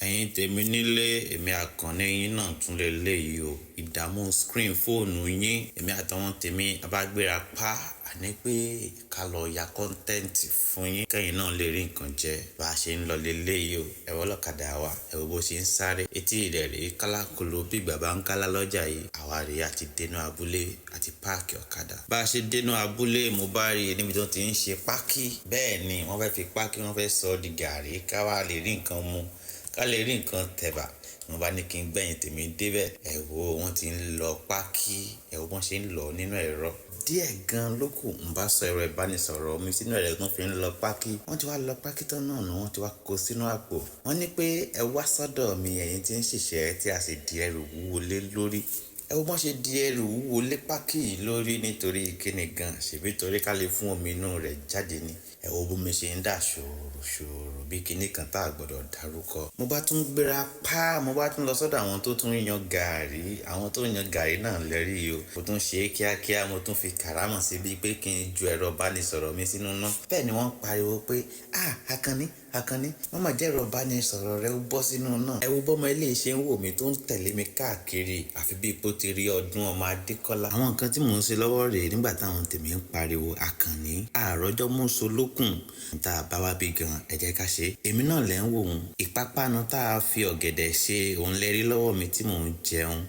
Ẹ̀yin tèmi nílé, èmi Àkànní yín náà tún lè léyìí o. Ìdààmú screen fóònù yín, èmi àtàwọn tèmi a bá gbéra pa àní pé ká lọ ya content fún yín kẹ́yìn náà lè rí nǹkan jẹ. Bá a ṣe ń lọ léyìí o, ẹ wo ọlọ́kadà wa, ẹ wo bó ṣe ń sáré. Etí ilẹ̀ rèé kálákòló bí bàbá ń kálá lọ́jà yìí. Àwa rèé àti dénú abúlé àti páàkì ọ̀kadà. Bá a ṣe dénú abúlé, mo bá rí i níbi tó ti ń ṣe pákí. Bẹ́ẹ̀ ni wọ́n fẹ́ fi pákí, wọ́n fẹ́ sọ di gàrí ká wá lè rí nǹkan mu, ká lè rí nǹkan tẹ̀bà. Mo bá ní kí n gbẹ̀yìn tèmi débẹ̀. Ẹ wo wọ́n ti ń lọ pákí, ẹ wo bọ́n ṣe ń lọ nínú ẹ̀rọ. Díẹ̀ gan ló kù ń bá sọ ẹ̀rọ ìbánisọ̀rọ̀ mi sínú ẹ̀rọ tó fi ń lọ pákí. Wọ́n ti wá lọ pákí tán náà nù, wọ́n ti wá kó sínú àpò. Wọ́n ní pé ẹ wá sọ́dọ̀ mi ẹ̀yin tí ń ṣiṣẹ́ tí a sì di ẹrù wúwo lé lórí. Ẹ wo bọ́n ṣe di ẹrù wúwo lé pákí yìí lórí nítorí kíni gan, ṣèbí torí ká lè fún omi inú rẹ̀ jáde ni. Ẹ wo bó mi ṣe ń dà ṣòro bí kíní kan tá a gbọ́dọ̀ dárúkọ. Mo bá tún gbéra pa, mo bá tún lọ sọ́dọ̀ àwọn tó tún yan gàrí. Àwọn tó yan gàrí náà lẹ́rí o. Mo tún ṣe é kíákíá, mo tún fi kàrámọ̀ sí bíi pé kí n ju ẹ̀rọ ìbánisọ̀rọ̀ mi sínú iná. Bẹ́ẹ̀ ni wọ́n pariwo pé Àkànní, wọ́n máa jẹ́ ẹ̀rọ ìbánisọ̀rọ̀ rẹ ó bọ́ sínú náà. Ẹ wo bọ́mọ ilé ṣe ń wò mí tó ń tẹ̀lé mi káàkiri àfi bíi pé ó ti rí ọdún ọmọ Adékọ́lá. Àwọn nǹkan tí mò ń ṣe lọ́wọ́ rèé nígbà táwọn tèmi ń pariwo Àkànní. Àròjọ́ mú so lókùn. Tá a bá wá bí gan, ẹ jẹ́ ká ṣe. Èmi náà lẹ́ ń wò ó. Ìpápánu tá a fi ọ̀gẹ̀dẹ̀ ṣe òun lẹ́rí lọ́wọ́ mi tí mò ń jẹun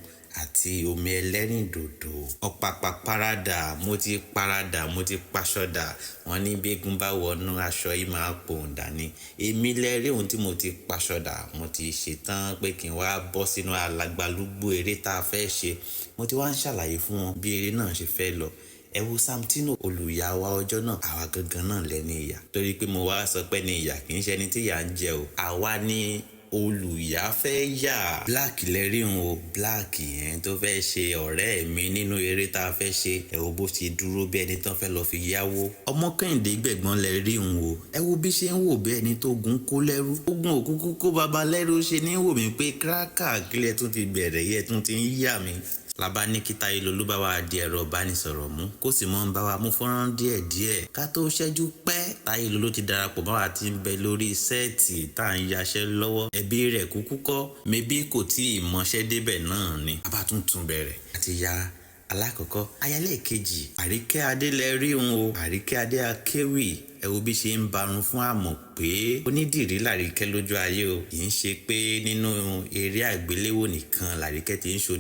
àti omi ẹlẹ́rìndòdò. Ọ̀pàpà paradà, mo ti paradà, mo ti paṣọdà. Wọ́n ní bí eégún bá wọnú aṣọ yìí máa pòun dání. Èmi lẹ́rí ohun tí mo ti paṣọdà, mo ti ṣetán pé kí n wá bọ́ sínú alàgbàlúgbú eré tá a fẹ́ ṣe. Mo ti wá ń ṣàlàyé fún wọn bí eré náà ṣe fẹ́ lọ. Ẹ wo Samtino olùyàwó ọjọ́ náà, àwa gangan náà lẹ́ni ìyà. Torí pé mo wá sọ pé ní ìyà kì í ṣe ẹni tí ìyà ń jẹ o. Àwa ni olùyà fẹ́ yà. Black lẹ́rí òun o, Black yẹn tó fẹ́ ṣe ọ̀rẹ́ mi nínú eré tá a fẹ́ ṣe. Ẹ wo bó ṣe dúró bí ẹni tán fẹ́ lọ fi yáwó. Ọmọ Kẹ́hìndé gbẹ̀gbọ́n lẹ́rí òun o. Ẹ wo bí ṣe ń wò bí ẹni tó gun kó lẹ́rú. Ogun òkúkú kó baba lẹ́rú ṣe ní wò mí pé kíráàkà kílẹ̀ tún ti bẹ̀rẹ̀ yẹ tún ti ń yà mí. Làbá ní kí Táyélolú bá wa di ẹ̀rọ ìbánisọ̀rọ̀ mú kó sì mọ́ ń bá wa mú fọ́nrán díẹ̀díẹ̀. Ká tó ṣẹ́jú pẹ́, Táyélolú ti darapọ̀ bá wa ti ń bẹ lórí sẹ́ẹ̀tì tá à ń yaṣẹ́ lọ́wọ́. Ẹbí rẹ̀ kúkú kọ́, mebí kò tí ì mọṣẹ́ débẹ̀ náà ni. A bá tún bẹ̀rẹ̀ àti ya alákọ̀ọ́kọ́. Ayálẹ̀ kejì, Àríkẹ́ Adé lẹ́rí òun o. Àríkẹ́ Adé akéwì. Ẹ wo bí ṣe ń barun fún àmọ̀ pé onídìrí làríkẹ́ lójú ayé o. Kì í ṣe pé nínú eré àgbéléwò nìkan làríkẹ́ ti ń ṣe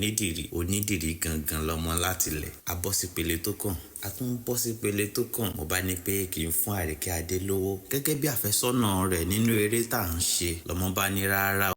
onídìrí gangan lọ́mọ láti lẹ̀. A bọ́ sí pele tó kàn, a tún bọ́ sí pele tó kàn. Mo bá ní pé kí n fún Àríkẹ́ Adé lówó gẹ́gẹ́ bí àfẹ́sọ́nà rẹ̀ nínú eré tá à ń ṣe. Lọ́mọ bá ní rárá.